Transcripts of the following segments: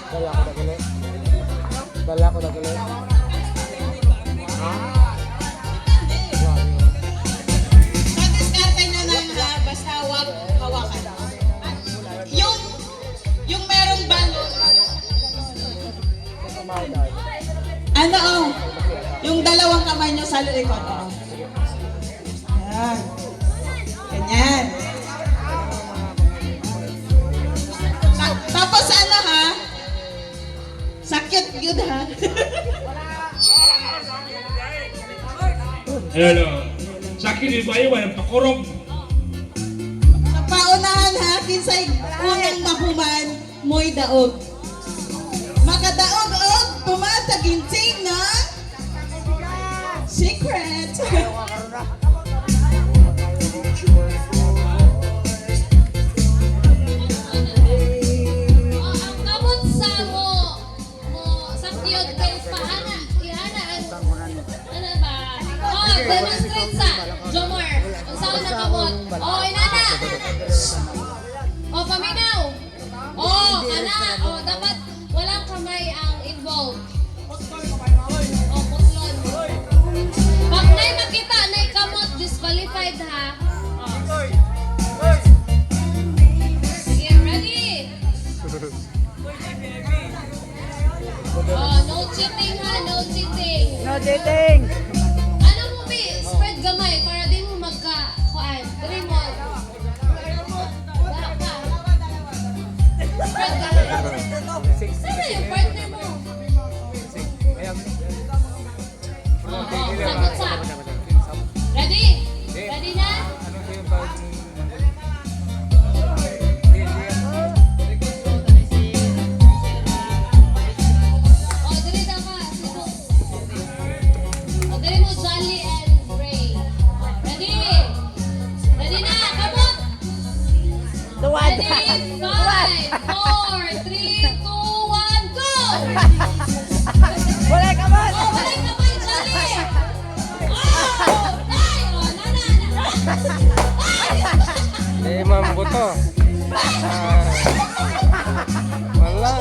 Dala ko na gali. Dala ko na gali. Madiskarte nyo lang ha, basta huwag hawakan. Yung merong balon. Ano yung dalawang kamay nyo sa likod. Yan. Ganyan. Tapos ano ha? Sakit yun ha? Ano? Sakit di ba yung pakurog? Sa paunahan ha, kinsay unang mahuman mo'y daog. Makadaog-og, pumatag ginting na secret. Ang kamot sa mo sakyod kay paana ihana ano ba demonstrate sa Jomar unsaon na kamot inana paminaw ana dapat walang kamay ang involved putlon pag nay makita nay kamot disqualified ha sige ready. No cheating ha, no cheating. No dating. Ano mo bi, spread gamay para di mo magka-kuan. Dali mo. Wala ka. Spread gamay. Sana yung partner mo. Sagot sa. Ready? Ready na? Dali daw ka. Dali mo Jolly and Ray. Ready? Ready na? Kamot! Ready? 5, 4, 3, 2, 1, go! Wala ka ba? Wala ka ba, Jolly? Ay! Nana! Ay! Buto. Wala.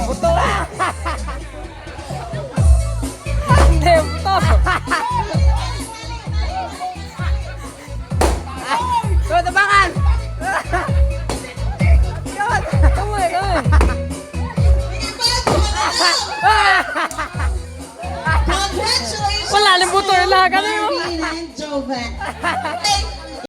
Buto. Hindi, buto. Go, tabangan! Yun! Kamay, kamay! Congratulations! Wala, limbuto yun lang. Ano yun? Marvin and Jovan.